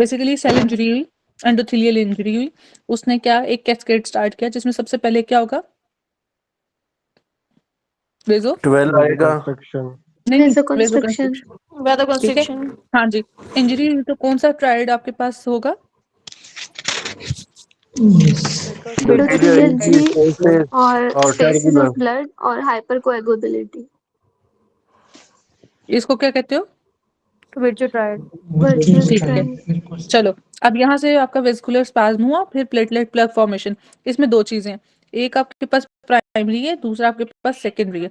Basically cell injury हुई, endothelial injury हुई, उसने क्या एक कैस्केड स्टार्ट किया जिसमें सबसे पहले क्या होगा? वेजो 12 आएगा। नहीं, Vasoconstriction. ठीक है। Vasoconstriction. हाँ जी, इंजरी हुई तो कौन सा ट्रायड आपके पास होगा? Endothelial G Surface और और stasis tubular। of blood और hypercoagulability. इसको क्या कहते हो? Virtue triad. Virtuous ठीक है, triad. चलो अब यहाँ से आपका वेस्कुलर स्पाज्म हुआ, फिर प्लेटलेट प्लग फॉर्मेशन। इसमें दो चीजें हैं, एक आपके पास प्राइमरी है, दूसरा आपके पास सेकेंडरी है।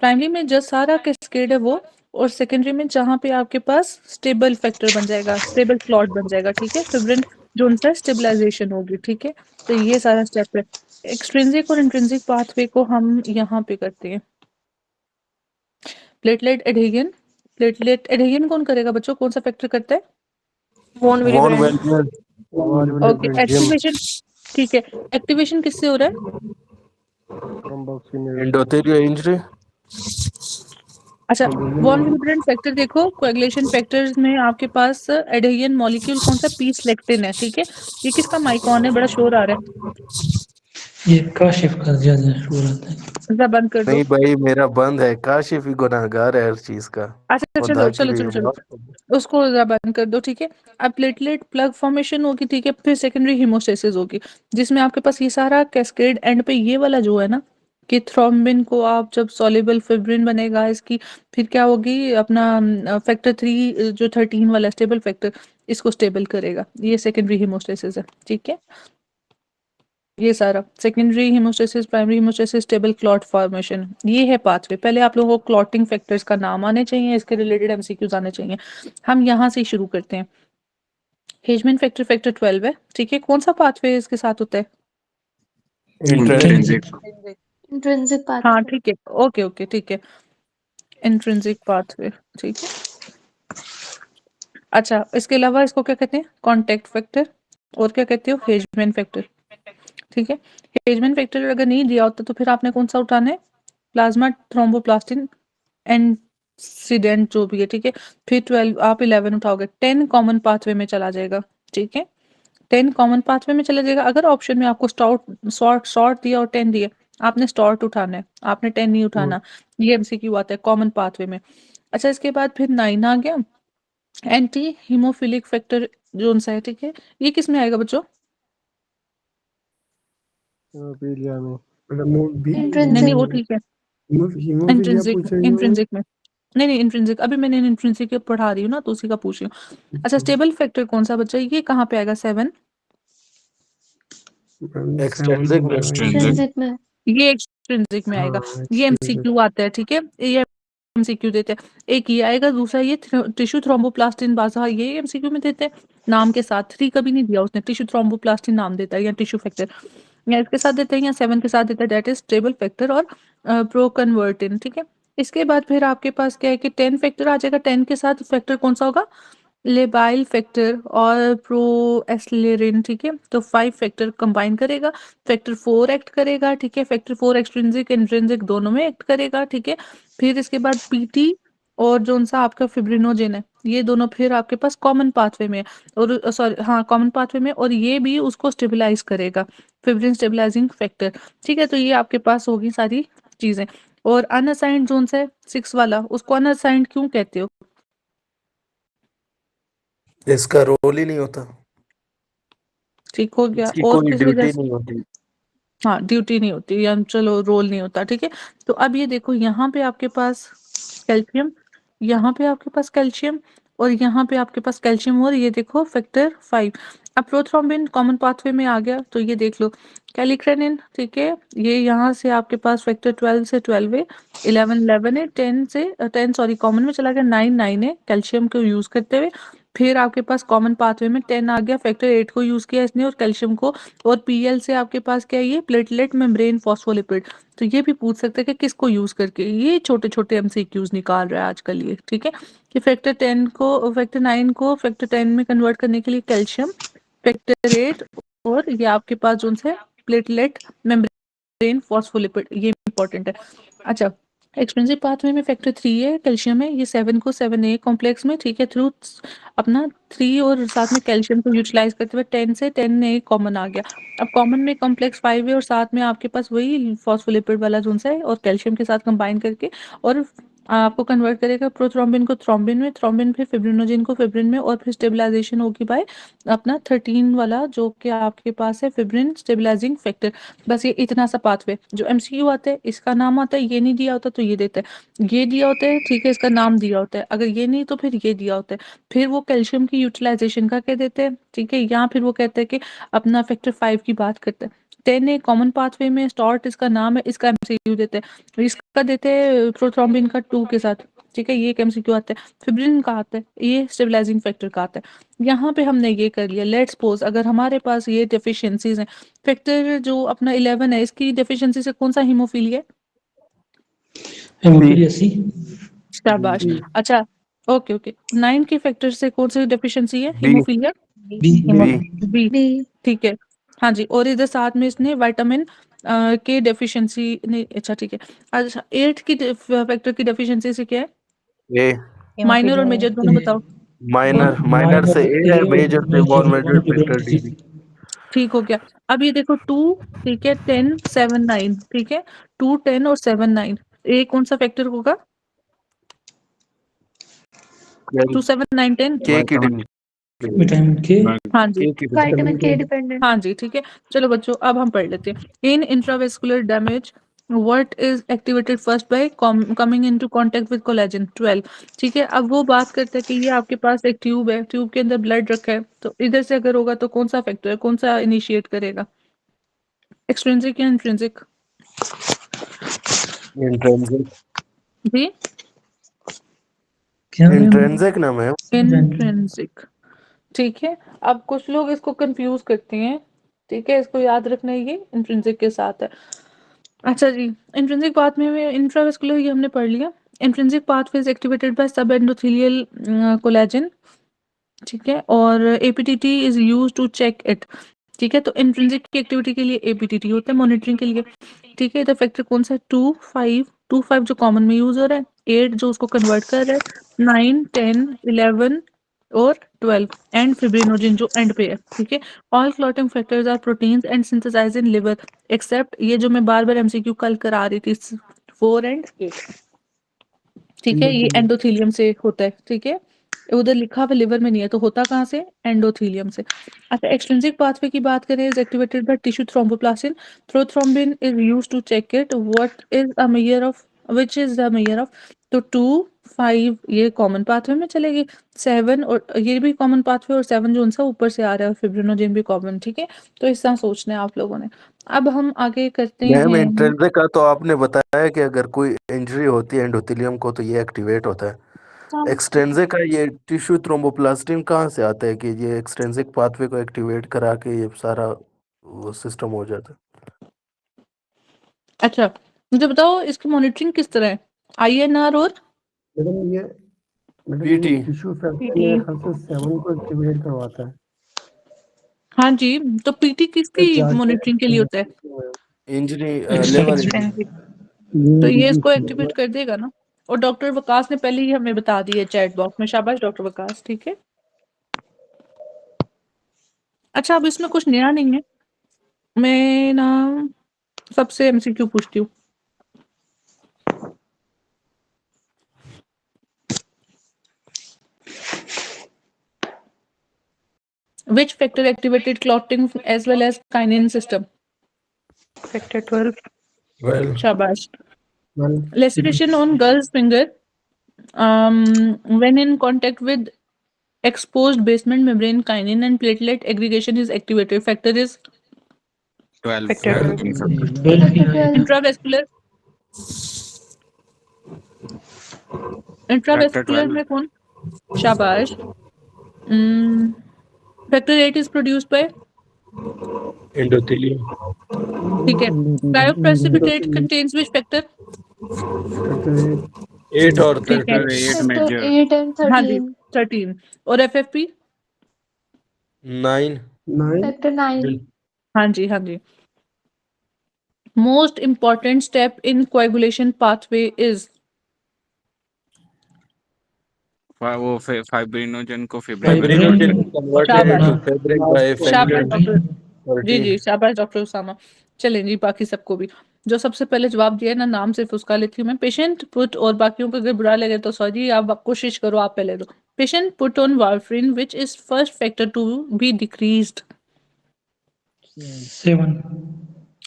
प्राइमरी में जो सारा कैस्केड है वो, और सेकेंडरी में जहाँ पे आपके पास स्टेबल फैक्टर बन जाएगा, स्टेबल क्लॉट बन जाएगा, ठीक है, फिब्रिन जो उनका स्टेबलाइजेशन होगी, ठीक है। तो ये सारा स्टेप है। एक्सट्रिंसिक और इंट्रिंसिक पाथवे को हम यहाँ पे करते हैं। प्लेटलेट एडहेजन, प्लेटलेट एडहेजन कौन करेगा बच्चों, कौन सा फैक्टर करता है? Von von Willebrand. वेलनर। ओके, एक्टिवेशन, ठीक है, एक्टिवेशन किससे हो रहा है? Endothelial injury. अच्छा, वॉन विलिब्रेंड फैक्टर देखो, कोएगुलेशन फैक्टर्स में आपके पास एडेहियन मॉलिक्यूल कौन सा? पी सिलेक्टिन है, ठीक है। ये किसका माइकॉन है? बड़ा शोर आ रहा है, ये काशिफ का ज्यादा शोर आता है। जरा बंद कर दो। नहीं भाई मेरा बंद है, काशिफ ही गुनाहगार है हर चीज का। अच्छा वो चलो धागे चलो भी चलो चलो, माफ। उसको जरा बंद कर दो, ठीक है। अब प्लेटलेट प्लग फॉर्मेशन होगी, ठीक है, फिर सेकेंडरी हीमोस्टेसिस होगी, जिसमें आपके पास ये सारा कैस्केड एंड पे ये वाला जो है ना, कि थ्रोम्बिन को आप जब सॉल्युबल फिब्रिन बनेगा इसकी, फिर क्या होगी अपना फैक्टर 3 जो 13 वाला स्टेबल फैक्टर, इसको स्टेबल करेगा, ये सेकेंडरी हीमोस्टेसिस है, ठीक है। ये सारा secondary haemostasis, primary haemostasis, stable clot formation, ये है पाथवे। पहले आप लोगों को क्लॉटिंग फैक्टर्स का नाम आने चाहिए, इसके रिलेटेड एमसीक्यूज आने चाहिए। हम यहाँ से शुरू करते हैं। हेजमैन फैक्टर फैक्टर 12 है, ठीक है। कौन सा पाथवे इसके साथ होता है? इंट्रिंसिक। Intrinsic हाँ pathway. ठीक है, ओके ओके, ठीक है, इंट्रिंसिक पाथवे, ठीक है। अच्छा, इसके अलावा इसको क्या कहते हैं? कॉन्टैक्ट फैक्टर, और क्या कहते हो? हेजमैन फैक्टर, ठीक है। हेजमैन फैक्टर अगर नहीं दिया होता तो फिर आपने कौन सा उठाना है? प्लाज्मा थ्रोम्बोप्लास्टिन एंसीडेंट जो भी है, ठीक है। फिर 12 आप 11 उठाओगे, 10 कॉमन पाथवे में चला जाएगा, ठीक है। 10 कॉमन पाथवे में चला जाएगा। अगर ऑप्शन में आपको शॉर्ट दिया और 10 दिया, आपने स्टॉर्ट उठाना है, आपने 10 नहीं उठाना। ये एमसीक्यू आता है कॉमन पाथवे में। अच्छा, इसके बाद फिर 9 आ गया, एंटी हीमोफिलिक फैक्टर जोन सा है, ठीक है। ये किस में आएगा बच्चों? नहीं वो Intrinsic. ठीक है, इंट्रिंसिक, इंट्रिंसिक में नहीं नहीं, इंट्रिंसिक अभी मैंने इंट्रिंसिक पढ़ा रही हूँ ना, तो उसी का पूछ रही हूँ। अच्छा, स्टेबल फैक्टर कौन सा बच्चा? ये कहाँ पे आएगा? 7 एक्सट्रिंसिक में। Intrinsic में. ये एक्सट्रिंसिक में आएगा। ये एमसीक्यू आता है, ठीक है, ये एमसीक्यू देते हैं। एक ये आएगा, दूसरा ये टिश्यू थ्रोम्बोप्लास्टिन बाजा, ये एमसीक्यू में देते हैं नाम के साथ। 3 कभी नहीं दिया उसने, टिश्यू थ्रोम्बोप्लास्टिन नाम देता है, या टिश्यू फैक्टर, या इसके साथ देते हैं, या 7 के साथ देता है, डेट इज स्टेबल फैक्टर और प्रो कन्वर्टिन, ठीक है। इसके बाद फिर आपके पास क्या है कि 10 फैक्टर आ जाएगा। 10 के साथ फैक्टर कौन सा होगा? लेबाइल फैक्टर और प्रो एस्लेरिन, ठीक है। तो 5 फैक्टर कंबाइन करेगा, फैक्टर 4 एक्ट करेगा, ठीक है। फैक्टर 4 एक्सट्रिंसिक इंट्रिंसिक दोनों में एक्ट करेगा, ठीक है। फिर इसके बाद पीटी और जो सा आपका फिब्रिनोजेन है, ये दोनों फिर आपके पास कॉमन पाथवे में है, और सॉरी हाँ कॉमन पाथवे में, और ये भी उसको स्टेबलाइज करेगा, फिब्रिन स्टेबलाइजिंग फैक्टर, ठीक है। तो ये आपके पास होगी सारी चीजें। और अनअसाइंड जोन है 6 वाला, उसको अनअसाइंड क्यों कहते हो? इसका रोल ही नहीं होता, ठीक हो गया, इसकी और कोई किस वजह ड्यूटी से? नहीं होती। हाँ, ड्यूटी नहीं होती, या चलो रोल नहीं होता, ठीक है। तो अब ये देखो, यहाँ पे आपके पास कैल्शियम, यहाँ पे आपके पास कैल्शियम, और यहाँ पे आपके पास कैल्शियम, और ये देखो फैक्टर 5। अब प्रोथ्रोम्बिन कॉमन पाथवे में आ गया, तो ये देख लो कैलिक्रेनिन, ठीक है। ये यहाँ से आपके पास फैक्टर 12 से 12 है, 11 11 है, 10 से 10 सॉरी कॉमन में चला गया, 9 9 है कैल्शियम को यूज करते हुए। फिर आपके पास कॉमन पाथवे में 10 आ गया, फैक्टर 8 को यूज किया इसने और कैल्शियम को। और पीएल से आपके पास क्या है? ये प्लेटलेट मेम्ब्रेन फॉस्फोलिपिड। तो ये भी पूछ सकते हैं कि किसको यूज करके, ये छोटे छोटे एमसीक्यूज निकाल रहा है आजकल ये, ठीक है। कि फैक्टर 10 को, फैक्टर 9 को फैक्टर 10 में कन्वर्ट करने के लिए कैल्शियम, फैक्टर 8, और ये आपके पास जो है प्लेटलेट मेम्ब्रेन फॉस्फोलिपिड, ये इंपॉर्टेंट है। अच्छा, एक्सट्रिंसिक पाथवे में फैक्टर 3 है, कैल्शियम है, ये 7 को 7A कॉम्प्लेक्स में, ठीक है, थ्रू अपना 3 और साथ में कैल्शियम को यूटिलाइज़ करते हुए 10 से 10A कॉमन आ गया। अब कॉमन में कॉम्प्लेक्स 5 है और साथ में आपके पास वही फॉस्फोलिपिड वाला जोन-सा है और कैल्शियम के साथ कंबाइन करके और आपको कन्वर्ट करेगा प्रोथ्रोम्बिन को थ्रोम्बिन में, थ्रोम्बिन फिर फिब्रिनोजेन को फिब्रिन में और फिर स्टेबलाइज़ेशन होगी बाय अपना 13 वाला जो कि आपके पास है फिब्रिन स्टेबलाइजिंग फैक्टर। बस ये इतना सा पाथवे जो एमसीक्यू आता है इसका नाम आता है, ये नहीं दिया होता तो ये देता है, ये दिया होता है, ठीक है, इसका नाम दिया होता है, अगर ये नहीं तो फिर ये दिया होता है, फिर वो कैल्शियम की यूटिलाइजेशन का कह देते हैं, ठीक है, या फिर वो कहते हैं कि अपना फैक्टर 5 की बात करते हैं। 10 कॉमन पाथवे में स्टॉर्ट इसका नाम है, इसका एमसीक्यू देते हैं, इसका देते हैं प्रोथ्रोम्बिन का 2 के साथ, ठीक है, ये एक एमसीक्यू आता है, फिब्रिन का आता है, ये स्टेबलाइजिंग फैक्टर का आता है। यहाँ पे हमने ये कर लिया, लेट्स सपोज अगर हमारे पास ये डेफिशिएंसीज हैं, फैक्टर जो अपना 11 है इसकी डेफिशिएंसी से कौन सा हीमोफीलिया है? Haemophilia C. शाबाश। अच्छा, ओके, ओके। 9 के फैक्टर से कौन सी डेफिशिएंसी है B haemophilia? B B, B ठीक है। हाँ जी, और इधर साथ में इसने विटामिन के डेफिशिएंसी नहीं, अच्छा ठीक है। अच्छा 8 की फैक्टर की डेफिशिएंसी से क्या है? ए माइनर और मेजर दोनों बताओ। बोलो। माइनर माइनर से ए है, मेजर से 1 मेजर फैक्टर डी। ठीक हो गया। अब ये देखो 2, ठीक है, 10, 7, 9, ठीक है, 2, 10 और 7, 9, ये कौन सा फैक्टर होगा? 2, 7, 9, 10। के की विटामिन के हाँ जी, के की विटामिन के डिपेंडेंट हाँ जी, ठीक है। चलो बच्चों अब हम पढ़ लेते हैं। In intravascular damage what is activated first by coming into contact with collagen 12, ठीक है। अब वो बात करते हैं कि ये आपके पास एक ट्यूब है, ट्यूब के अंदर ब्लड रखा है, तो इधर से अगर होगा तो कौन सा फैक्टर है, कौन सा इनिशिएट करेगा, एक्सट्रिंसिक या इंट्रिंसिक? इंट्रिंसिक जी, क्या है? इंट्रिंसिक नाम है। इंट्रिंसिक, ठीक है। अब कुछ लोग इसको कंफ्यूज करते हैं, ठीक है, इसको याद रखना है, ये इंट्रिंसिक के साथ है। अच्छा जी, इंट्रिंसिक पाथवे इंट्रावेस्कुलर ये हमने पढ़ लिया। Intrinsic pathway is activated by sub endothelial collagen, ठीक है, और APTT is used to check it, ठीक है। तो इंट्रिंसिक की एक्टिविटी के लिए एपीटीटी होता है मॉनिटरिंग के लिए, ठीक है। इधर फैक्टर कौन सा है? 2, 5, 2, 5 जो कॉमन में यूज हो रहा है, 8 जो उसको कन्वर्ट कर रहा है, 9, 10, 11 और 12 एंड फिब्रिनोजन जो एंड पे है, ठीक है। All clotting factors are proteins and synthesised in liver except ये जो मैं बार बार एमसीक्यू कल करा रही थी 4 एंड 8, ठीक है, ये एंडोथेलियम से होता है, ठीक है। उधर लिखा हुआ लिवर में नहीं है तो होता कहाँ से? एंडोथेलियम से। अच्छा एक्सट्रिंसिक पाथवे की बात करें is activated by tissue thromboplastin, thrombin is used to check it, what is a measure of, which is the measure of, तो 2, 5 ये कॉमन पाथवे में चलेगी, 7 और ये भी कॉमन पाथवे और 7 जो उनसा ऊपर से आ रहा है फिब्रिनोजेन भी कॉमन, ठीक है। तो इस तरह सोचना है आप लोगों ने। अब हम आगे करते मैम हैं। इंट्रिंसिक का तो आपने बताया कि अगर कोई इंजरी होती है एंडोथेलियम को तो ये एक्टिवेट होता है। एक्सट्रिंसिक का ये टिश्यू थ्रोम्बोप्लास्टिन कहाँ से आता है कि ये एक्सट्रिंसिक पाथवे को एक्टिवेट करा के ये सारा वो सिस्टम हो जाता है? अच्छा मुझे बताओ इसकी मॉनिटरिंग किस तरह है? आईएनआर और मैडम ये पीटी टिश्यू फैक्टर पीटी, मेरे ख्याल से 7 को एक्टिवेट करवाता है। हाँ जी, तो पीटी किसकी जाके मॉनिटरिंग के लिए होता है? इंजरी लेवल एक्सटेंसिव, तो ये इसको एक्टिवेट कर देगा ना। और डॉक्टर वकास ने पहले ही हमें बता दी है चैट बॉक्स में, शाबाश डॉक्टर वकास, ठीक है। अच्छा अब इसमें कुछ नया नहीं है, मैं ना सबसे एमसीक्यू पूछती हूँ। Which factor activated clotting as well as kinase system? Factor 12. Well शाबाश। Well Laceration on girl's finger when in contact with exposed basement membrane, kinin and platelet aggregation is activated. Factor is 12 Factor 12. Well की factor 12 intravascular। Factor intravascular 12 में कौन? शाबाश। Factor 8 is produced by, endothelium ठीक है। Cryoprecipitate contains which factor? Factor 8 और ठीक है, factor 8 factor major 8 and हाँ जी 13 13 और एफएफपी, 9 9 फैक्टर 9 हाँ जी हाँ जी। Most important step in coagulation pathway is वो फाइब्रिनोजन को फिब्रिन में Fibrinogen कन्वर्ट converted शाबाश into fibrin by शाबाश factor डॉक्टर जी 13. जी शाबाश डॉक्टर उसामा। चलें जी बाकी सबको भी जो सबसे पहले जवाब दिया है ना नाम सिर्फ उसका लेती हूँ मैं। पेशेंट पुट और बाकियों को अगर बुरा लगे तो सॉरी आप कोशिश करो आप पहले दो। Patient put on warfarin which is first factor to be decreased. 7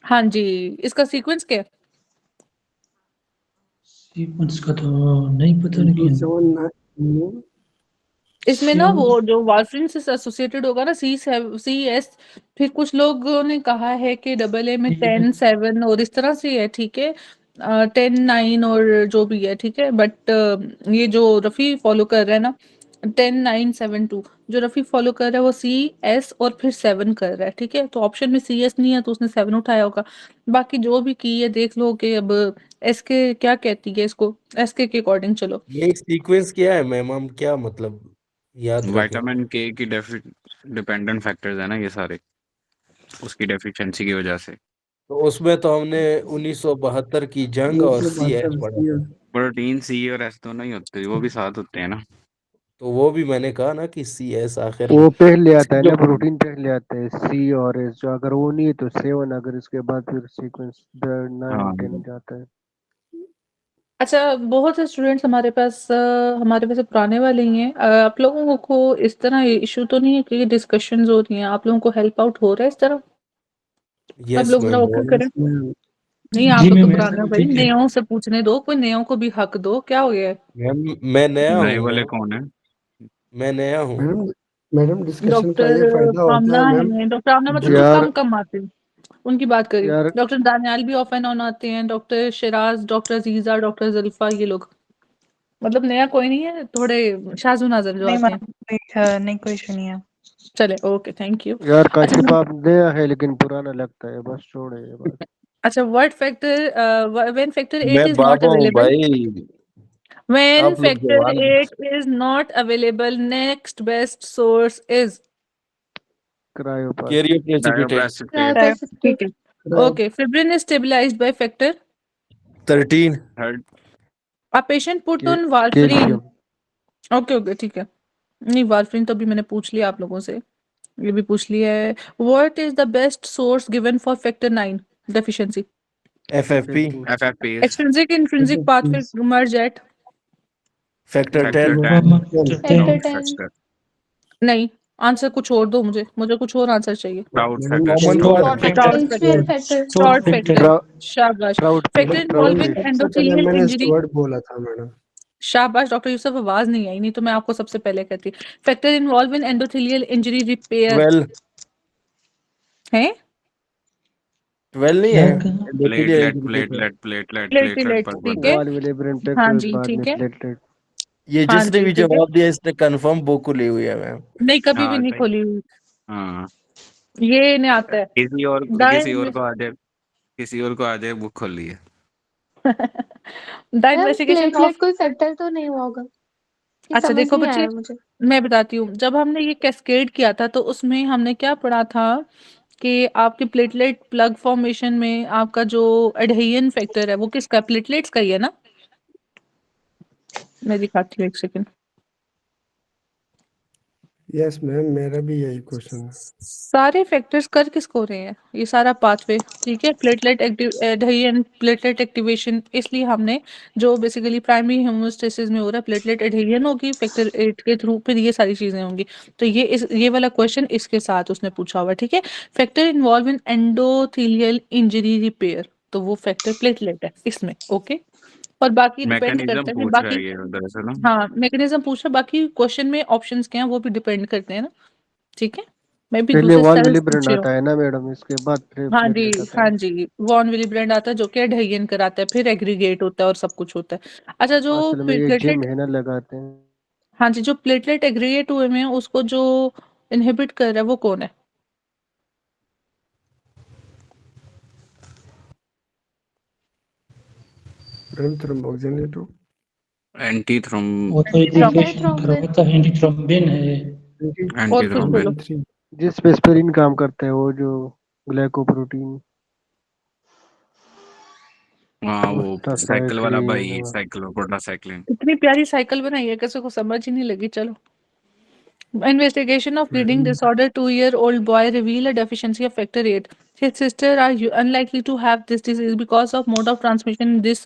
हाँ जी इसका सीक्वेंस क्या है? सीक्वेंस का तो नहीं पता लेकिन 7 इसमें ना वो जो वारफरिन से एसोसिएटेड होगा ना CS फिर कुछ लोगों ने कहा है कि AA में 10 7 और इस तरह से है ठीक है 10 9 और जो भी है ठीक है बट ये जो रफ़ी फॉलो कर रहा है ना 10 9 7 2 जो रफ़ी फॉलो कर रहा है वो CS और फिर 7 कर रहा है ठीक है तो ऑप्शन में CS नहीं है तो उसने 7 उठाया होगा। बाकी जो भी की है देख लो कि अब SK क्या कहती है इसको SK के अकॉर्डिंग चलो। ये सीक्वेंस क्या है मैम, हम क्या मतलब याद रखें? विटामिन के की डिपेंडेंट फैक्टर्स है ना ये सारे उसकी डेफिशिएंसी की वजह से। तो उसमें तो हमने 1972 की जंग और CS पढ़ा था, प्रोटीन सी और एस दोनों ही होते हैं वो भी साथ होते हैं ना। तो वो भी मैंने कहा ना कि CS आखिर वो पहले आता है जो ना, प्रोटीन पहले आता है C और S, जो अगर वो नहीं है तो 7, अगर इसके बाद फिर सीक्वेंस 9 हाँ 10 जाता है। अच्छा बहुत से स्टूडेंट्स हमारे वैसे पुराने वाले ही हैं आप लोगों को इस तरह इशू तो नहीं है कि डिस्कशंस हो रही हैं आप लोगों को हेल्प आउट हो रहा है इस तरह सब यस लोग मैम जरा हो ओके रहा करें। नहीं आप जी लोग तो मैम पुराने हो भाई ठीक है। नयों से पूछने दो कोई नयों को भी हक दो क्या हो गया है। है मैम, मैं नया नए हूँ वाले मैम, कौन है? मैं नया हूँ। मैडम डिस्कशन का डॉक्टर ये फायदा होता आमना है मैम। है डॉक्टर आमना मतलब जो यार कम कम आते हैं उनकी बात करिए। यार डॉक्टर दानियाल भी ऑफ एंड ऑन आते हैं डॉक्टर शिराज डॉक्टर अजीजा डॉक्टर जल्फा ये लोग मतलब नया कोई नहीं है थोड़े शाजू नाजर जो नहीं आते हैं। मैम नहीं कोई इशू नहीं है। चले ओके थैंक यू। यार अच्छा काशिफ आप नया है लेकिन पुराना लगता है, बस छोड़े ये बात। अच्छा व्हाट फैक्टर व्हेन फैक्टर 8 मैं इज नॉट बाबा हूँ अवेलेबल भाई, व्हेन आप लोग फैक्टर जवान। 8 is not available next best source is क्रायोपास कैरियर प्रेसिपिटेट क्रायोप्रेसिपिटेट ठीक Cryoprecipitate. है okay fibrin is stabilized by factor 13 third a patient put on warfarin calcium. Okay okay ठीक है। नहीं वारफरीन तो अभी मैंने पूछ लिया आप लोगों से ये भी पूछ लिया है। What is the best source given for factor 9 deficiency FFP FFP extrinsic intrinsic pathway merge at factor factor 10 10 Factor crowd 10. Factor नहीं आंसर कुछ और दो मुझे कुछ और आंसर चाहिए। Crowd madam factor common Short cause factor Proud Instrument factor factor. short short factor factor शाबाश crowd factor crowd involving fish. सबसे पहले एंडोथेलियल मैंने इस इंजरी वर्ड बोला था मैडम। शाबाश डॉक्टर यूसुफ आवाज नहीं आई नहीं तो मैं आपको सबसे पहले कहती। Factor involve in endothelial injury repair 12 है 12 नहीं क्या है का एंडोथेलियल इंजरी पे। प्लेटलेट प्लेटलेट्स पर ठीक बंदा है वॉल विलिब्रियम हाँ टेक्टोइड, जी बाद में ठीक है प्लेटलेट। ये हाँ जिसने जी भी ठीक है जवाब दिया इसने कंफर्म बुक खुली हुई है मैम। नहीं कभी भी हाँ नहीं सही। खोली हुई हाँ ये इन्हें आता है किसी और दाएं को आ जाए बुक खोल लिए। The ma'am investigation of platelet कोई फैक्टर तो नहीं हुआ होगा, ये अच्छा समझ देखो नहीं बच्चे आया मुझे। मैं बताती हूँ जब हमने ये कैस्केड किया था तो उसमें हमने क्या पढ़ा था कि आपके प्लेटलेट प्लग फॉर्मेशन में आपका जो एडहेशन फैक्टर है वो किसका प्लेटलेट्स का ही है ना। मैं दिखाती हूँ एक सेकंड। यस मैम, मेरा भी यही क्वेश्चन है। सारे फैक्टर्स कर किसको रहे हैं ये सारा पाथवे ठीक है प्लेटलेट एडहेशन प्लेटलेट एक्टिवेशन इसलिए हमने जो बेसिकली प्राइमरी हेमोस्टेसिस में हो रहा है प्लेटलेट एडहेशन होगी फैक्टर 8 के थ्रू फिर ये सारी चीजें होंगी। तो ये वाला क्वेश्चन इसके साथ उसने पूछा हुआ ठीक है। Factor involve in endothelial injury repair तो वो फैक्टर प्लेटलेट है इसमें ओके और बाकी डिपेंड मैकेनिज्म करता है पूछ रहा बाकी है ये उधर से ना। हाँ मैकेनिज्म पूछ रहा बाकी क्वेश्चन में ऑप्शंस क्या हैं वो भी डिपेंड करते हैं ना ठीक है। मैं भी पहले दूसरे वॉल सेल्स विलिब्रियम पूछे हो आता है ना मैडम, इसके बाद हाँ जी प्लेटलेट आता हाँ है। जी वॉन विली ब्रांड आता है जो कि एडहेशन कराता है फिर एग्रीगेट होता है और सब कुछ होता है। अच्छा जो असल में ये जिम प्लेटलेट है ना, लगाते हैं। हाँ जी जो प्लेटलेट एग्रीगेट हुए में उसको जो इनहिबिट कर रहा है वो कौन है। मैडम थ्रोम्बोक्सिनेटो। एंटी थ्रोम वो तो एजुकेशन Antithrombin. करवाता है एंटीथ्रोम्बिन है। और एंटी कुछ बोलो। थ्रोम्बिन। जिस पे एस्पिरिन काम करता है, वो जो ग्लाइकोप्रोटीन। हाँ वो साइकिल वाला भाई, Tetracycline, साइकिल प्रोटासाइक्लिन। इतनी प्यारी साइकिल बनाई है, किसी को समझ ही नहीं लगी। चलो, investigation of bleeding disorder, 2-year-old boy reveal a deficiency of factor 8. His sister are unlikely to have this disease because of mode of transmission in this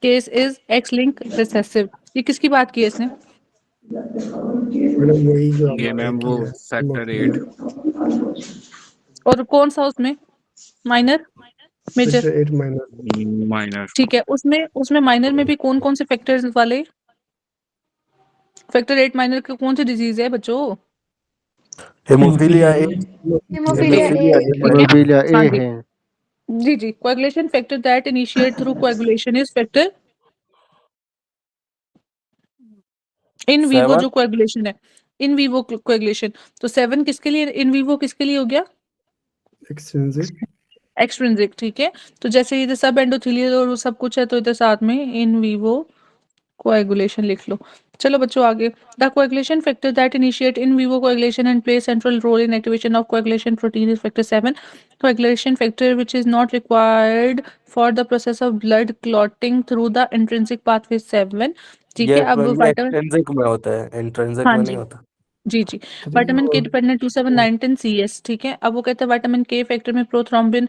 case is X-linked recessive. ये किसकी बात की है इसने? मैडम वही जो ये आपने मैम की वो है फैक्टर 8 और कौन सा उसमें? Minor, major? Factor 8 minor. Minor. ठीक है, उसमें माइनर में भी कौन कौन से फैक्टर्स वाले? फैक्टर 8 माइनर का कौन सी डिजीज है बच्चों? हेमोफीलिया ए, हेमोफीलिया हेमोफीलिया ए। ए ठीक है, Hemophilia A हाँ जी है। जी जी। coagulation factor that initiate through coagulation is factor in vivo, 7 जो coagulation है, इन विवो coagulation। तो 7 किसके लिए, इन विवो किसके लिए हो गया? एक्सट्रिंसिक। एक्सट्रिंसिक, ठीक है। तो जैसे इधर सब एंडोथेलियल और वो सब कुछ है, तो इधर साथ में इन विवो coagulation लिख लो। चलो बच्चों आगे। The coagulation factor that initiate in vivo coagulation and play central role in activation of coagulation protein is factor 7. Coagulation factor which is not required for the process of blood clotting through the intrinsic pathway 7. ठीक है, अब ये vitamin, extrinsic में होता है, intrinsic हाँ में नहीं जी होता। जी जी, 3 विटामिन के और डिपेंडेंट 2719 CS, ठीक है। अब वो कहते हैं विटामिन के फैक्टर में प्रोथ्रोम्बिन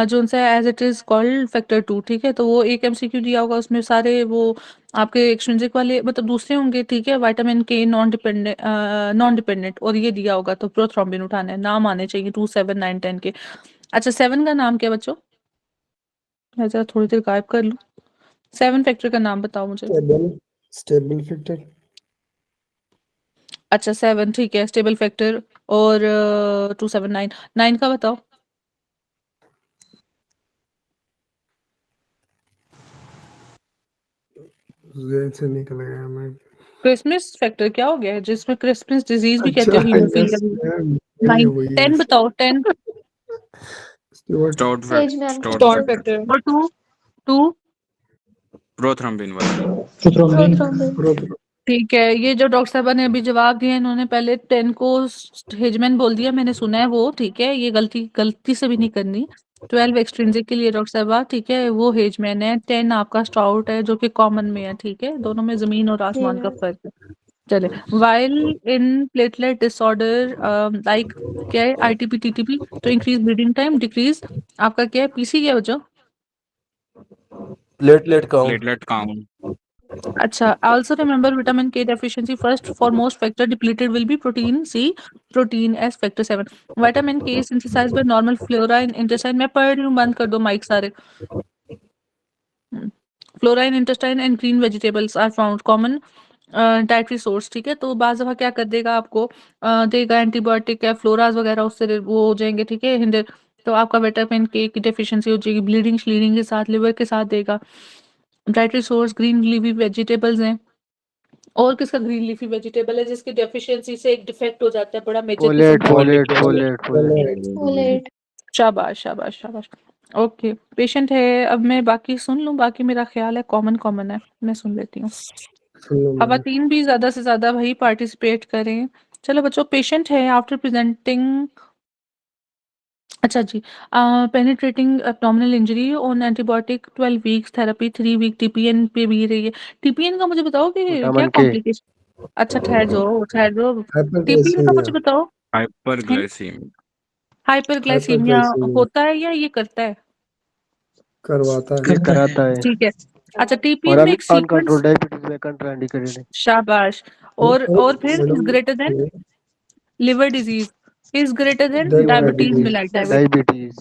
जो सा as it is called factor 2, ठीक है। तो वो एक MCQ दिया होगा, उसमें सारे वो आपके एक्सट्रिंसिक वाले मतलब दूसरे होंगे, ठीक है। विटामिन के नॉन डिपेंडेंट और ये दिया होगा, तो प्रोथ्रोम्बिन उठाना है, नाम आने चाहिए 2 7 9 10 के। अच्छा, 7 का नाम क्या बच्चों? मैं जरा थोड़ी देर गायब कर लूँ। 7 फैक्टर का नाम बताओ मुझे। Stable factor. अच्छा 7, ठीक है, स्टेबल फैक्टर। और 279 9 का बताओ। जेन से निकल गया मैं। क्रिसमस फैक्टर क्या हो गया है, जिसमें क्रिसमस डिजीज भी कहते अच्छा हो, यस हीमोफीलिया भी? मैम, वही है 9 वही 10 है। बताओ, 10 Stuart. Says ma'am, stored store factor, factor. और 2 2 प्रोथ्रम्बिन वाला। प्रोथ्रोम्बिन। प्रोथ्रोम्बिन। प्रोथ्रो। ठीक है। ये जो डॉक्टर साहब ने अभी जवाब दिया, इन्होंने पहले 10 को हेजमैन बोल दिया, मैंने सुना है वो, ठीक है। ये गलती से भी नहीं करनी। 12 एक्सट्रिंसिक के लिए डॉक्टर साहब, ठीक है, वो हेजमैन है। 10 आपका स्टाउट है, जो कि कॉमन में है, ठीक है। दोनों में जमीन और जी आसमान का मैम। फर्क है। चले, while in platelet disorder like क्या है, ITP TTP, तो इंक्रीज ब्लीडिंग टाइम, डिक्रीज आपका क्या है, PC क्या बच्चों? Platelet count. Platelet count. अच्छा, also remember vitamin K deficiency first for most factor depleted will be protein C, protein as factor 7. Vitamin K is synthesized by normal flora in intestine। मैं पढ़ रही हूँ, बंद कर दो माइक सारे। Flora in intestine and green vegetables are found common dietary source, ठीक है। तो बाज़ दफ़ा क्या कर देगा आपको, देगा एंटीबायोटिक या फ्लोराज वगैरह, उससे वो हो जाएंगे, ठीक है, हिंदर। तो आपका विटामिन के की डेफिशिएंसी हो जाएगी, ब्लीडिंग श्लीडिंग के साथ, लिवर के साथ देगा। Dietary source green leafy vegetables हैं। और किसका ग्रीन लीफी वेजिटेबल है जिसकी डेफिशिएंसी से एक डिफेक्ट हो जाता है बड़ा मेजर किस्म Folate, का? folate, folate, folate. फोलेट। शाबाश शाबाश शाबाश। ओके, पेशेंट है। अब मैं बाकी सुन लूँ, बाकी मेरा ख्याल है कॉमन है, मैं सुन लेती हूँ। सुन लो मैम। खवातीन भी ज़्यादा से ज़्यादा भाई पार्टिसिपेट करें। चलो बच्चों, पेशेंट है आफ्टर प्रेजेंटिंग, अच्छा जी, penetrating abdominal injury on antibiotic 12 weeks therapy, 3 week TPN पे भी रही है। TPN का मुझे बताओ कि क्या Vitamin K. कॉम्प्लिकेशन? अच्छा ठहर जाओ। TPN का मुझे हाइपरग्लाइसीमिया। बताओ। हाइपरग्लाइसीमिया। हाइपरग्लाइसीमिया हाइपरग्लाइसीमिया होता है या ये करता है? करवाता है। ये करता है। कराता है। ठीक है। अच्छा, और TPN में एक अनकंट्रोल सीक्वेंस, डायबिटीज में कंट्राइंडिकेटेड है। शाबाश। और फिर is madam greater than liver disease, is greater then diabetes diabetes. Mellitus, diabetes.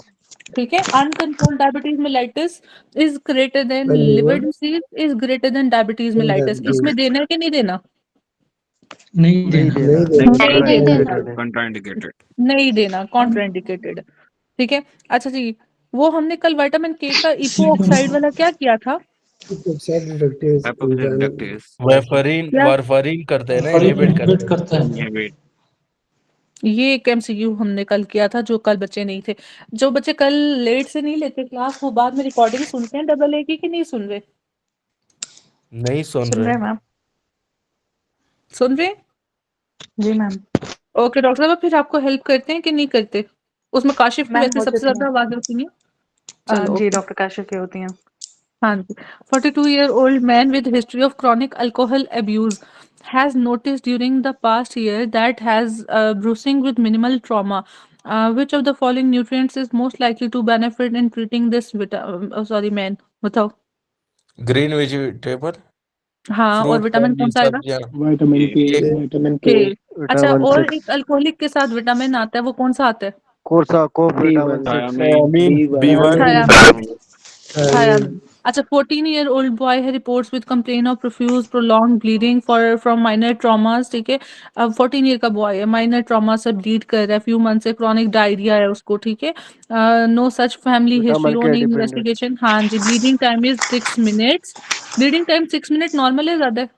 ठीक है। Uncontrolled diabetes mellitus is greater then liver liver disease, is greater then diabetes and mellitus. Diabetes. इसमें देना है कि नहीं देना? नहीं नहीं देना। देना। नहीं देना। नहीं नहीं देना, देना। कंट्राइंडिकेटेड है। कंट्राइंडिकेटेड। नहीं देना, कॉन्ट्राइंडिकेटेड, ठीक है। अच्छा जी, वो हमने कल विटामिन के का इपो सीक्वेंस। ऑक्साइड वाला क्या किया था? Oxide reductase enzyme. हाइपोक्सिडक्टेज। क्या? वारफरीन करते हैं ना, फॉलिन इनहिबिट इनहिबिट करते हैं। करता है। इनहिबिट। ये एक MCQ हमने कल किया था, जो कल बच्चे नहीं थे। जो बच्चे कल लेट से नहीं लेते क्लास, वो बाद में रिकॉर्डिंग सुनते हैं AA की कि नहीं सुन रहे? नहीं सुन सुन रहे। रहे हैं मैम, सुन रहे हैं? जी मैम। ओके डॉक्टर साहब, फिर आपको हेल्प करते हैं कि नहीं करते? उसमें काशिफ की मैम वैसे हो सबसे चुकी ज्यादा है। आवाज होती है। चलो जी ओके, डॉक्टर काशिफ की होती हैं। हाँ जी, 42-year-old man with history of chronic alcohol abuse has noticed during the past year that has bruising with minimal trauma. Which of the following nutrients is most likely to benefit in treating this man? बताओ। Green vegetable, हाँ, और fruit, vitamin कौन सा आएगा? सब्जियां, vitamin के, के, vitamin के। के, अच्छा, विटामिन और 6, एक अल्कोहलिक के साथ विटामिन आता है, वो कौन सा आता है? Korsakoff vitamin B1, 6। thiamine, B1, Thiamine. Thyroid, Thiamine. अच्छा, 14-year-old boy है reports with complaint of profuse prolonged bleeding from minor traumas, ठीक है। अब 14 ईयर का बॉय है, माइनर ट्रॉमा से ब्लीड कर रहा है, फ्यू मंथ से क्रॉनिक डायरिया है उसको, ठीक है। No such family history, vitamin K only dependent, investigation. हाँ जी, bleeding time is 6 minutes. Bleeding time 6 minute normal है, ज्यादा है?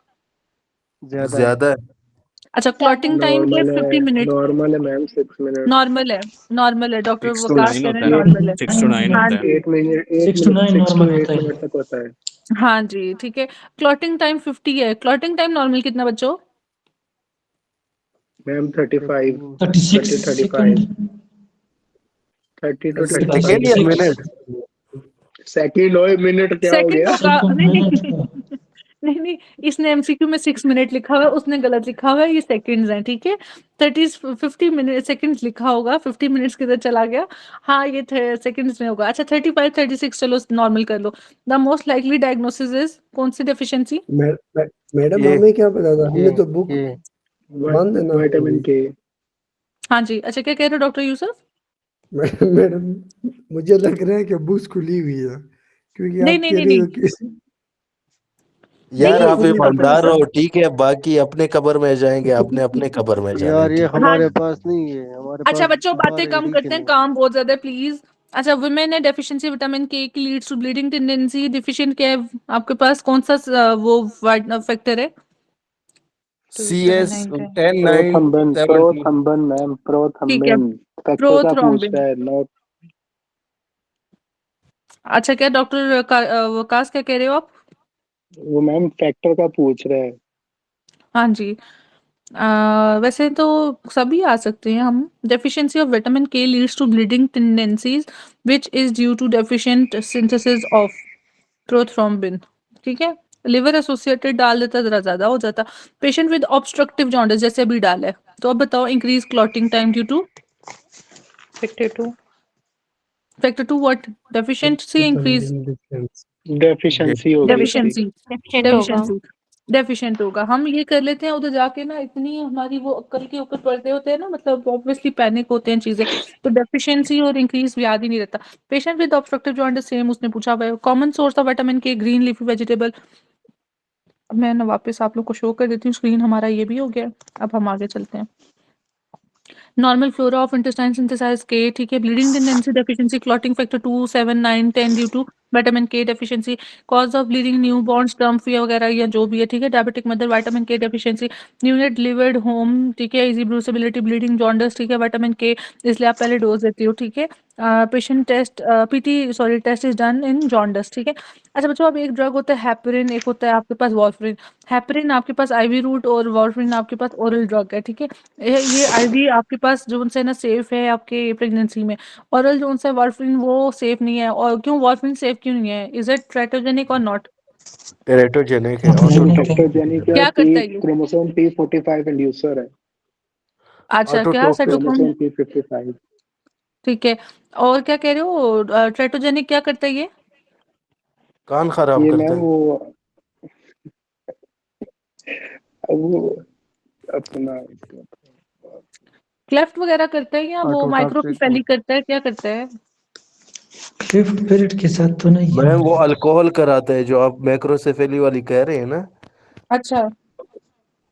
ज्यादा है। ज्यादा है। अच्छा, क्लॉटिंग टाइम क्या है? 50 मिनट नॉर्मल है मैम 6 मिनट। नॉर्मल है, नॉर्मल है, डॉक्टर 6 to वकास 9 कह रहे होता हैं है ना, नॉर्मल है। 6 to 9 हाँ होता है। जी, 8 मिनट, 6 to 9 6 to नॉर्मल 8 होता है। मिनट तक होता है। हाँ जी, ठीक है। क्लॉटिंग टाइम 50 है। क्लॉटिंग टाइम नॉर्मल कितना बच्चों? मैम 35, 36 35, सेकंड, 30 to सेकेंड या 35 मिनट? सेकंड हो, मिनट क्या हो सेकंड गया? होगा, सेकंड नहीं मिनट नहीं का। नहीं नहीं, इसने एमसीक्यू में 6 मिनट लिखा हुआ है, उसने गलत लिखा हुआ है, ये सेकंड्स हैं, ठीक है। 50 मिनट सेकंड्स लिखा होगा, 50 मिनट्स किधर चला गया? हाँ, ये सेकंड्स में होगा। अच्छा, 35-36 चलो नॉर्मल कर लो। The most likely diagnosis is कौन सी डेफिशिएंसी? मैडम ये हमें क्या पता था, हमने ये तो बुक ये बंद है ना विटामिन हमारी। के। हाँ जी, अच्छा क्या कह रहे हो डॉक्टर यूसुफ? मैडम मुझे लग रहा है कि बुक्स खुली हुई है, क्योंकि नहीं आप नहीं कह नहीं रही नहीं हो कि नहीं यार बुक नहीं, आप खुली तो डॉक्टर ईमानदार यूसुफ। हो, ठीक है, बाकी अपने कब्र में जाएंगे, आपने अपने कब्र में जाना है, यार, ये ठीक है। हाँ, हमारे पास नहीं है, हमारे अच्छा पास बच्चों, बातें बाहर कम करते एडिशन हैं, है। काम बहुत ज्यादा है प्लीज। अच्छा, वुमेन है, डेफिशिएंसी विटामिन के की leads to bleeding tendency, deficient क्या है आपके पास? कौन सा वो फैक्टर है? CS 279 10 9 प्रोथम्बन, 17। प्रोथम्बन मैम, ठीक है, प्रोथम्बन फैक्टर का पूछ प्रोथ्रोम्बिन। रहा है, नॉट। अच्छा, क्या डॉक्टर वकास क्या कह रहे हो आप? वो मैम फैक्टर का पूछ रहा है। हाँ जी, वैसे तो सभी आ सकते हैं हम। Deficiency of vitamin K leads to bleeding tendencies which is due to deficient synthesis of prothrombin, ठीक है। लिवर एसोसिएटेड डाल देता, जरा ज्यादा हो जाता। पेशेंट विद ऑब्स्ट्रक्टिव जॉन्डिस जैसे अभी डाला है, तो अब बताओ increase clotting time due to 52 factor 2 what? Deficiency increase, difference. Deficiency होगी इसकी। डेफिशिएंसी, डेफिशिएंट होगा। डेफिशिएंसी, डेफिशिएंट होगा। हम ये कर लेते हैं, उधर जाके ना इतनी हमारी वो अक्ल के ऊपर पड़ते होते हैं ना, मतलब ऑब्वियसली पैनिक होते हैं चीजें, तो डेफिशिएंसी और इंक्रीज याद ही नहीं रहता। Patient with obstructive jaundice same उसने पूछा हुआ है। कॉमन सोर्स ऑफ विटामिन के ग्रीन लीफी वेजिटेबल। अब मैं ना वापस आप लोग को शो कर देती हूँ स्क्रीन, हमारा ये भी हो गया। अब हम आगे चलते हैं। Normal flora of intestine synthesize K, ठीक है। Bleeding tendency deficiency, clotting factor 2 7 9 10 due to vitamin K deficiency. Cause of bleeding new born स्टर्म वगैरह या जो भी है, ठीक है। Diabetic mother, vitamin K deficiency. Neonate delivered home, ठीक है। इजी ब्रूसिबिलिटी, ब्लीडिंग जॉन्डिस, ठीक है। विटामिन के, इसलिए आप पहले डोज देती हो, ठीक है। Patient test PT sorry test is done in jaundice, ठीक है। अच्छा बच्चों, अब एक ड्रग होता है हेपरिन, एक होता है आपके पास वार्फरिन। हेपरिन आपके पास आईवी रूट और वार्फरिन आपके पास ओरल ड्रग है, ठीक है। ये आईवी आपके पास जो उनसे ना सेफ है आपके प्रेगनेंसी में। ओरल जो उनसे वार्फरिन वो सेफ नहीं है। और क्यों वार्फरिन सेफ क्यों नहीं है? इज इट ट्रेटोजेनिक और नॉट? टेरेटोजेनिक है, ऑटोजेनिक है। टेक्टोजेनिक है, क्या पी करता है ये? क्रोमोसोम P45 इंड्यूसर है। अच्छा, क्या ऑटोट्रोफिक। साइटोक्रोम? Chromosome P55। ठीक है। और क्या कह रहे हो, ट्रेटोजेनिक क्या करता है ये? कान खराब ये करता मैम है। वो अपना क्लेफ्ट वगैरह करता है या वो ऑटोटॉक्सिक माइक्रोफिफेली करता है, क्या करता है? फिफ्थ पीरियड के साथ तो नहीं है मैम वो मेरे। अल्कोहल कराता है, जो आप मैक्रोसेफेली वाली कह रहे हैं ना, अच्छा,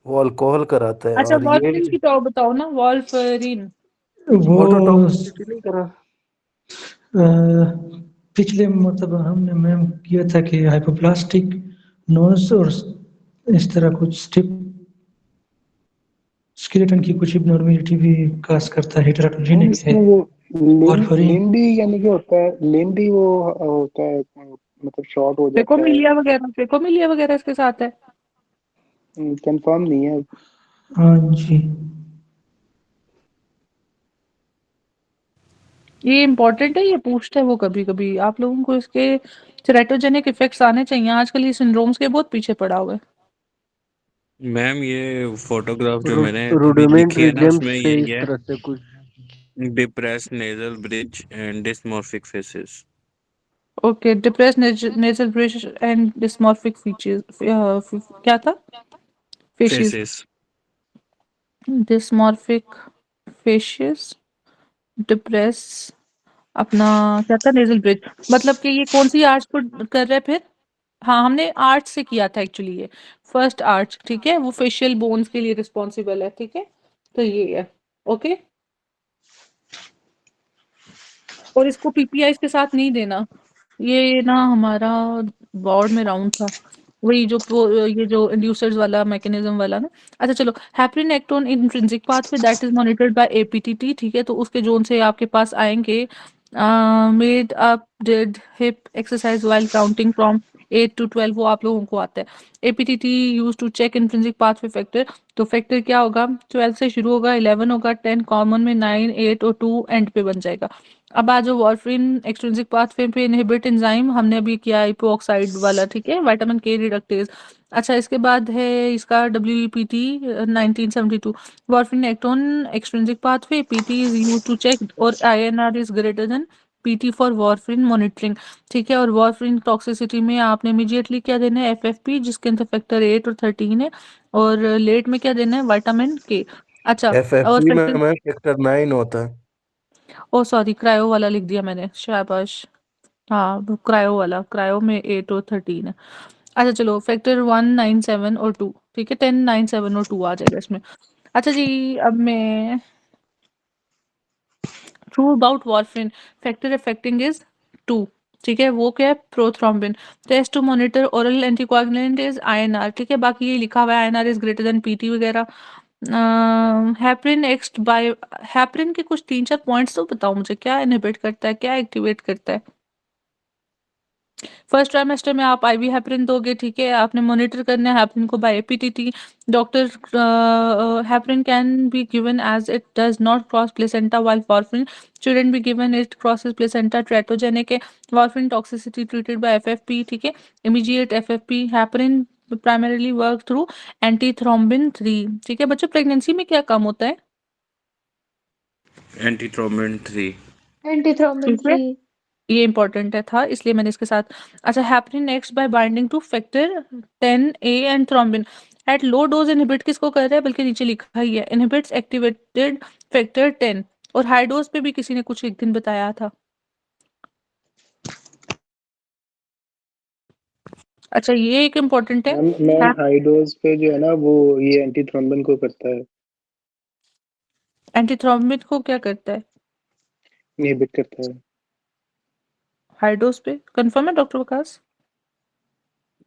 वो अल्कोहल कराता है। अच्छा और ये वार्फरिन की तो बताओ ना, वार्फरिन। वो ऑटोटॉक्सिसिटी नहीं करा। अ, पिछले मतलब हमने मैम किया था कि हाइपोप्लास्टिक नोज और इस तरह कुछ स्टिप स्केलेटन की कुछ इब्नॉर्मेलिटी भी काज करता है, मैम हेटेरोटोजेनिक है। इसमें वो वार्फरिन लिम्बी यानी कि होता है, लिम्बी वो होता है, मतलब शॉर्ट हो जाता है। फेकोमिलिया वगैरह इसके साथ है। कंफर्म नहीं है। हाँ जी। ये इम्पोर्टेंट है, ये पूछते हैं वो कभी-कभी। आप लोगों को इसके तेराटोजेनिक इफ़ेक्ट्स आने चाहिए, आजकल ये सिंड्रोम्स के बहुत पीछे पड़ा हुआ है। मैम ये फोटोग्राफ जो मैंने अभी लिखी रुडिमेंट्री है ना जेम्स उसमें से यही इस है, तरह से कुछ depressed nasal bridge and dysmorphic faces. Okay, depressed nasal bridge and dysmorphic features क्या था? Facial faces. डिस्मॉर्फिक फेशियस, डिप्रेस अपना क्या था नेज़ल ब्रिज, मतलब कि ये कौन-सी आर्च को कर रहे हैं फिर? हाँ, हमने आर्च से किया था एक्चुअली ये, फर्स्ट आर्च, ठीक है? वो फेशियल बोन्स के लिए रिस्पॉन्सिबल है, ठीक है? तो ये है, ओके? और इसको पीपीआईज़ के साथ नहीं देना। ये ना हमारा बोर्ड में राउंड था। वही जो ये जो इंड्यूसर्स वाला मैकेनिज़्म वाला ना। अच्छा चलो, heparin act on intrinsic pathway that is monitored by APTT, ठीक है? तो उसके ज़ोन से आपके पास आएँगे made up did hip exercise while counting from 8 to 12, वो आप लोगों को आता है। APTT used to check intrinsic pathway factor, तो फैक्टर क्या होगा? 12 से शुरू होगा, 11 होगा, 10 कॉमन में, 9, 8 और 2 एंड पे बन जाएगा। अब आ जाओ वार्फरिन एक्सट्रिंसिक पाथवे पे इनहिबिट एंजाइम, हमने अभी किया हाइपोऑक्साइड वाला, ठीक है? विटामिन के रिडक्टेज। अच्छा इसके बाद है इसका W E P T 1972, warfarin act on extrinsic pathway, PT is used to check और INR is greater than PT for warfarin monitoring, ठीक है? और वार्फरिन टॉक्सिसिटी में आपने इमीडिएटली क्या देना है? एफएफपी, जिसके अंदर फैक्टर 8 और 13 है, और लेट में क्या देना है? विटामिन के। अच्छा, और एफएफपी में फैक्टर, मैम फैक्टर 9 होता है। ओह सॉरी, क्रायो वाला लिख दिया मैंने, शाबाश। हाँ, वो क्रायो वाला, क्रायो में 8 और 13 है। अच्छा चलो, फैक्टर 1, 9, 7 और 2, ठीक है? 10, 9, 7 और 2 आ जाएगा इसमें। अच्छा जी, अब मैं true about warfarin, factor affecting is 2, ठीक है? वो क्या है? प्रोथ्रोम्बिन। Test to monitor oral anticoagulant is INR, ठीक है? बाकी ये लिखा हुआ है INR is greater than PT वगैरह। हैपरिन एक्ट बाय, हैपरिन के कुछ 3-4 पॉइंट्स तो बताओ मुझे, क्या इनहिबिट करता है, क्या एक्टिवेट करता है? फर्स्ट ट्राइमेस्टर में आप आईवी हेपरिन दोगे, ठीक है? आपने मॉनिटर करना है हेपरिन को by APTT. Doctor heparin can be given as it does not cross placenta while warfarin shouldn't be given, it crosses placenta, teratogenic है। Warfarin toxicity treated by FFP, ठीक है? Immediate FFP. Heparin primarily work through antithrombin 3, ठीक है? बच्चों pregnancy में क्या काम होता है? एंटीथ्रोम्बिन 3। एंटीथ्रोम्बिन ठीक है, 3। ये इम्पोर्टेंट है था, इसलिए मैंने इसके साथ। अच्छा, happening next bye binding two factor 10 A and thrombin at low dose inhibit किसको कर रहा है? बल्कि नीचे लिखा ही है, इनहिबिट्स एक्टिवेटेड फैक्टर 10। और हाई डोज पे भी किसी ने कुछ एक दिन बताया था। अच्छा, ये एक इम्पोर्टेंट है। मैम हाई डोज पे जो है ना वो ये एंटी थ्रोम्बिन को करता है, एंटीथ्रोम्बिन को क्या करता है? इनहिबिट करता है। हाई डोज पे कंफर्म है डॉक्टर वकास?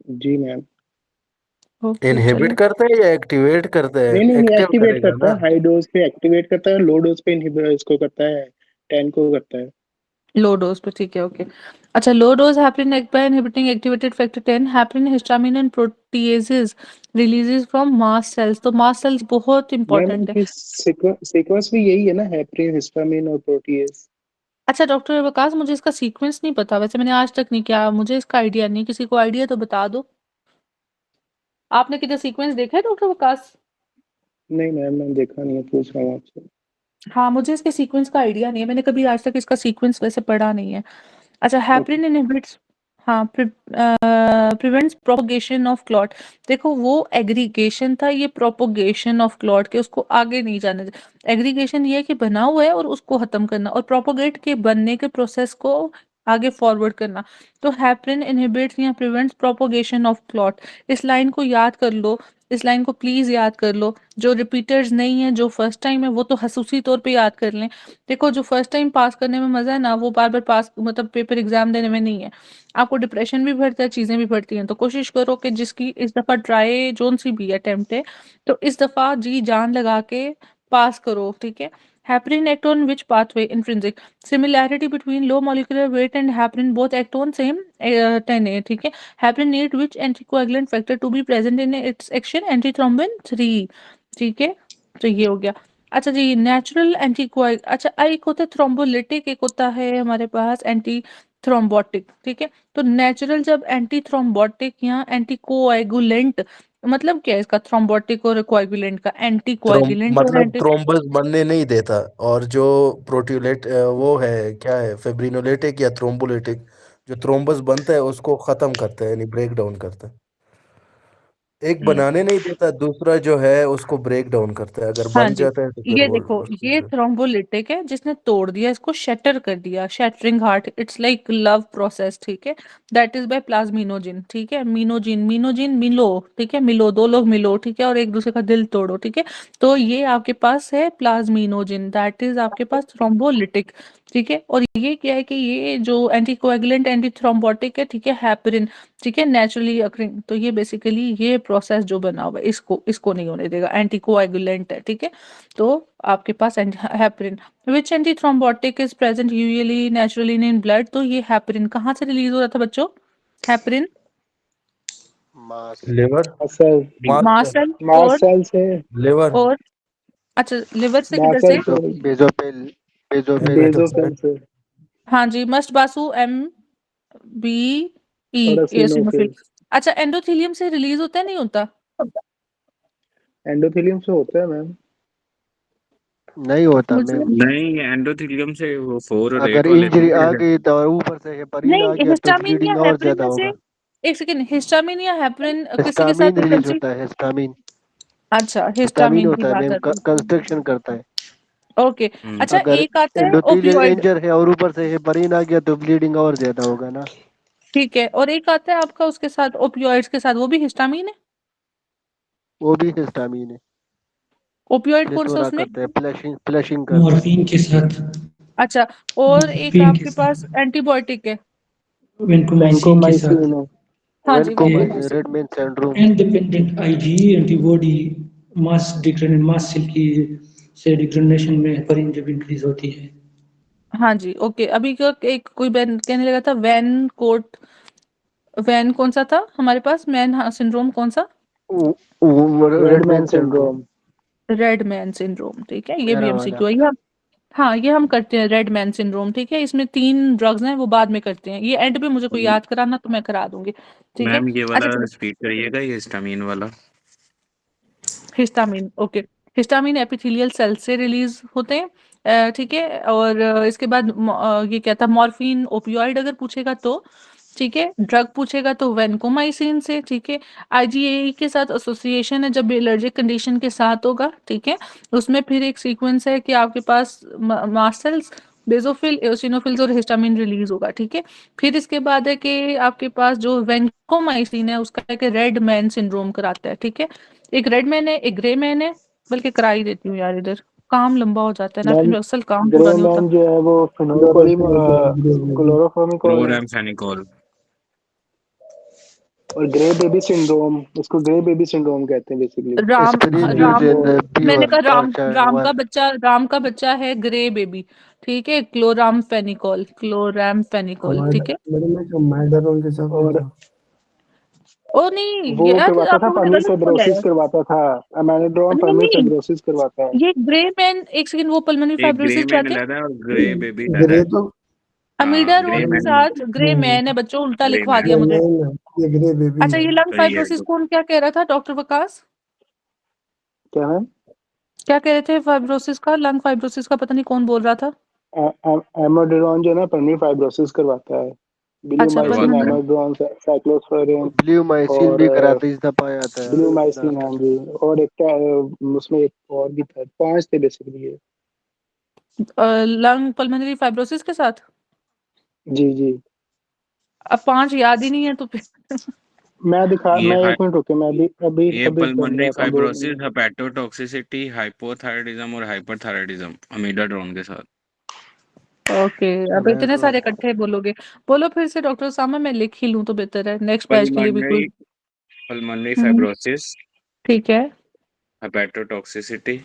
जी मैम। ओके इनहिबिट चलो। करता है या एक्टिवेट करता है? नहीं नहीं नहीं, एक्टिव एक्टिवेट करेगा करता ना। है, हाई डोज पे एक्टिवेट करता है, लो डोज पे इनहिबिट इसको करता है, 10 को करता है। लो डोज पे, ठीक है, ओके। अच्छा, low dose heparin act by inhibiting activated factor 10, heparin histamine and proteases releases from mast cells, तो मास्ट सेल्स बहुत मैम इंपॉर्टेंट है। इनकी सीक्वेंस भी यही है ना, हेपरिन, हिस्टामिन और प्रोटीएज। अच्छा डॉक्टर वकास, मुझे इसका सीक्वेंस नहीं पता, वैसे मैंने आज तक नहीं किया, मुझे इसका आइडिया नहीं, किसी को आइडिया तो बता दो। आपने किधर सीक्वेंस देखा है डॉक्टर वकास? नहीं मैम, मैंने देखा नहीं है, पूछ रहा हूँ आपसे। हाँ, मुझे इसके सीक्वेंस का आइडिया नहीं है, मैंने कभी आज तक इसका सीक्वेंस वैसे पढ़ा नहीं है। अच्छा, ओके। हेपरिन इनहिबिट्स, हाँ, प्रिवेंट्स प्रोपगेशन ऑफ क्लॉट। देखो वो एग्रीगेशन था, ये प्रोपगेशन ऑफ क्लॉट के, उसको आगे नहीं जाने दे। एग्रीगेशन ये है कि बना हुआ है और उसको खत्म करना, और प्रोपोगेट के बनने के प्रोसेस को आगे फॉरवर्ड करना। तो हेपरिन इनहिबिट्स या प्रिवेंट्स प्रोपोगेशन ऑफ क्लॉट, इस लाइन को याद कर लो, इस लाइन को प्लीज याद कर लो। जो रिपीटर्स नहीं है, जो फर्स्ट टाइम है, वो तो खसूसी तौर पे याद कर लें। देखो जो फर्स्ट टाइम पास करने में मजा है ना, वो बार बार पास मतलब पेपर एग्जाम देने में नहीं है। आपको डिप्रेशन भी बढ़ता है, चीजें भी बढ़ती हैं, तो कोशिश करो कि जिसकी इस दफा ट्राई जोन सी भी अटेम्प्ट है, तो इस दफा जी जान लगा के पास करो, ठीक है? Heparin act on which pathway? Intrinsic. Similarity between low molecular weight and heparin, both act on same 10A, ठीक है? Heparin need which anticoagulant factor to be present in its action? Antithrombin 3, ठीक है? तो ये हो गया। अच्छा जी, नेचुरल एंटीकोएग अच्छा एक होता है थ्रोम्बोलिटिक, एक होता है हमारे पास एंटी थ्रोम्बोटिक, ठीक है? तो नेचुरल जब एंटी थ्रोम्बोटिक या एंटीकोएगुलेंट मतलब क्या है इसका थ्रोम्बोटिक और कोएगुलेंट का? एंटीकोएगुलेंट और मतलब एंटी थ्रोम्बस बनने नहीं देता, और जो प्रोट्यूलेट वो है क्या है, फिब्रिनोलेटिक या थ्रोम्बोलिटिक, जो थ्रोम्बस बनता है उसको खत्म करता है, यानी ब्रेक डाउन करता है। एक बनाने नहीं देता, दूसरा जो है उसको ब्रेक डाउन करता है, अगर हाँ बन जी, जाता है तो फिर ये वो देखो उस चीज ये से। थ्रोम्बोलिटिक है जिसने तोड़ दिया इसको, शटर कर दिया, shattering heart, it's like love process, ठीक है? दैट इज बाय प्लाज्मिनोजिन, ठीक है? मीनोजिन मीनोजिन मिलो, ठीक है? मिलो, दो लोग मिलो, ठीक है? और एक दूसरे का दिल तोड़ो, ठीक है? तो ये आपके पास है प्लाज्मिनोजिन, दैट इज आपके पास थ्रोम्बोलिटिक, ठीक है? और ये क्या है कि ये जो एंटीकोएगुलेंट एंटी थ्रोम्बोटिक है, ठीक है? हेपरिन, ठीक है? नेचुरली अकरिंग, तो ये बेसिकली ये प्रोसेस जो बना हुआ है इसको इसको नहीं होने देगा, एंटीकोएगुलेंट है, ठीक है? तो आपके पास heparin, which anti thrombotic is present usually naturally in blood, तो ये हेपरिन कहाँ से रिलीज हो रहा था बच्चों? Heparin mass liver, muscle mass mast cell, cell mast cell से लिवर, और अच्छा लिवर से किधर मास्ट से? सेल से बेजोपिल बेजोपिल बेसोफिल से हाँ जी, मस्ट बासु एम बी ई और एसिनोफिल। एसिनोफिल। अच्छा एंडोथेलियम से रिलीज होता है नहीं होता? एंडोथेलियम से होता है मैम। नहीं होता मुझे मैम। नहीं, एंडोथेलियम से वो 4 और 8 अगर वाले इंजरी आ नहीं है। गई तो ऊपर से हेपरिन आ नहीं, गया तो हिस्टामिन या ब्लीडिंग और हेपरिन ज्यादा में से होगा। एक सेकेंड, हिस्टामिन या हेपरिन किसी के हिस्टामिन साथ रिलीज कंसी होता है, हिस्टामिन। अच्छा हिस्टामिन हिस्टामिन की होता है बात मैम, आती है। कंस्ट्रक्शन करता है। ओके, अच्छा अगर एक आता है एंडोथेलियल ओपियोइड, इंजर है और ऊपर से हेपरिन आ गया तो ब्लीडिंग और ज्यादा होगा ना। ठीक है? और एक आता है आपका उसके साथ ओपियोइड्स के साथ, वो भी हिस्टामिन है? वो भी हिस्टामिन है। ओपियोइड कौन सा प्लेथोरा उसमें? करता है, फ्लशिंग फ्लशिंग करता है। मॉर्फिन के साथ, अच्छा, और एक मॉर्फिन के आपके पास साथ, एंटीबायोटिक है? वेंकोमाइसिन के साथ, वैंकोमाइसिन है। हाँ जी, vancomycin, vancomycin. Red man syndrome. Independent IgE antibody mast cell की से डिग्रेडेशन में हेपरिन जब इंक्रीज होती है। हाँ जी, ओके, अभी का एक कोई बैन कहने लगा था वैन कोट, वैन कौन सा था हमारे पास, मैन सिंड्रोम कौन सा? Red Redmayne man syndrome, syndrome. Red man syndrome, ठीक है? ये भी मेरा वाला। एमसीक्यू है ये हाँ, ये हम करते हैं रेड मैन सिंड्रोम, ठीक है? इसमें 3 ड्रग्स हैं, वो बाद में करते हैं, ये एंड पे मुझे कोई याद कराना तो मैं करा दूंगी, ठीक है? मैम ये वाला अच्छा चलो, रिपीट करिएगा, ये हिस्टामिन वाला। Histamine, okay. Histamine epithelial cell से रिलीज होते हैं, ठीक है? और इसके बाद ये क्या था, मॉर्फिन ओपियोइड अगर पूछेगा तो, ठीक है? ड्रग पूछेगा तो वेनकोमाइसिन से, ठीक है? आईजीएई के साथ एसोसिएशन है जब एलर्जिक कंडीशन के साथ होगा, ठीक है? उसमें फिर एक सीक्वेंस है कि आपके पास मास्ट सेल्स, बेसोफिल, एओसिनोफिल्स और हिस्टामिन रिलीज होगा, ठीक है? फिर इसके बाद है कि आपके पास जो वेनकोमाइसिन है उसका है कि रेड मैन सिंड्रोम कराता है, ठीक है? एक रेड मैन है, एक ग्रे मैन है, बल्कि करा ही देती हूँ यार, इधर काम लंबा हो जाता है ना, मैम फिर असल काम पूरा ग्रे नहीं होता। मैन जो है वो फिनोल्फोलिम क्लोरोफॉर्मिकॉल है। क्लोरम्फेनिकोल। और ग्रे बेबी सिंड्रोम, इसको ग्रे बेबी सिंड्रोम कहते हैं बेसिकली। राम हाँ, एस्पिरिन यूज राम इन और मैंने फीवर कहा फॉर राम, चाइल्ड 1। राम का बच्चा है ग्रे बेबी, ठीक है? क्लोराम फेनिकोल, क्लोराम फेनिकोल, ठीक है? मैडम मैं मैडरोल के साथ में और था। ओ नहीं वो ये यार करवाता आप था, लोगों ने पल्मी गलत बोला फेब्रोसिस है। करवाता था। अमेनाड्रोन नहीं पल्मी नहीं, फेब्रोसिस करवाता है। ये ग्रे मैन, एक सेकंड, वो पल्मोनरी एक ग्रे फाइब्रोसिस मैन चाहते हैं? लगा है और ग्रे बेबी लगा ग्रे है। तो हाँ, ग्रे अमीडारोन के मैडम मैन। साथ ग्रे नहीं, मैन है बच्चों, उल्टा ग्रे लिखवा दिया मैन नहीं मुझे। नहीं मैम, ये ग्रे बेबी अच्छा है। ये लंग सही है। फाइब्रोसिस कौन क्या कह रहा था, डॉक्टर वकास? क्या है? क्या कह रहे थे फाइब्रोसिस का, लंग फाइब्रोसिस का पता नहीं कौन बोल रहा था। एमाड्रोन जो है ना पल्मी फाइब्रोसिस करवाता है। अच्छा ब्लूमाइसिन, करवाता पल्मोनरी, है। एमाड्रोन, ब्लूमाइसिन और भी कराते इस दफा आता है ब्लूमाइसिन, हाँ लास्ट। जी। और एक उसमें एक और भी था, 5 थे बेसिकली ये। लंग पल्मोनरी फाइब्रोसिस के साथ। जी जी। अब 5 याद ही नहीं है तो फिर ये मैं हाई 1 मिनट रुके, मैं अभी अभी ये अभी बन पल्मोनरी रहा था 2 फाइब्रोसिस, मिनट। हेपेटोटॉक्सिसिटी, हाइपोथायराइडिज्म और हाइपरथायराइडिज्म अमीडाड्रोन के साथ। ओके, अब इतने अमेड्रोन। सारे इकट्ठे बोलोगे। बोलो फिर से डॉक्टर साहब, मैं लिख ही लूँ तो बेहतर है नेक्स्ट बैच के लिए भी कोई। पल्मोनरी हुँ, फाइब्रोसिस, ठीक है। हेपेटोटॉक्सिसिटी,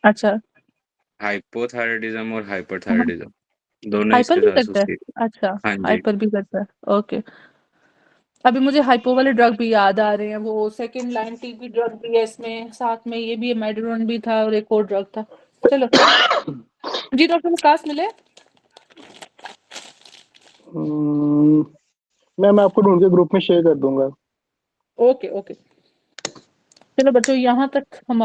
अच्छा, हाइपोथायराइडिज्म और हाँ, हाइपरथायराइडिज्म दोनों हाइपर इसके भी साथ करता है? एसोसिएटेड। अच्छा, हाँ जी। हाइपर भी करता है, ओके। अभी मुझे हाइपो वाले ड्रग भी याद आ रहे हैं, वो सेकंड लाइन टीबी ड्रग भी है इसमें, साथ में ये भी है, मेडिरोन भी था और एक और ड्रग था। चलो जी डॉक्टर विकास मिले। मैं आपको ढूंढ के ग्रुप में शेयर कर दूंगा। ओके ओके, चलो बच्चों यहाँ तक हम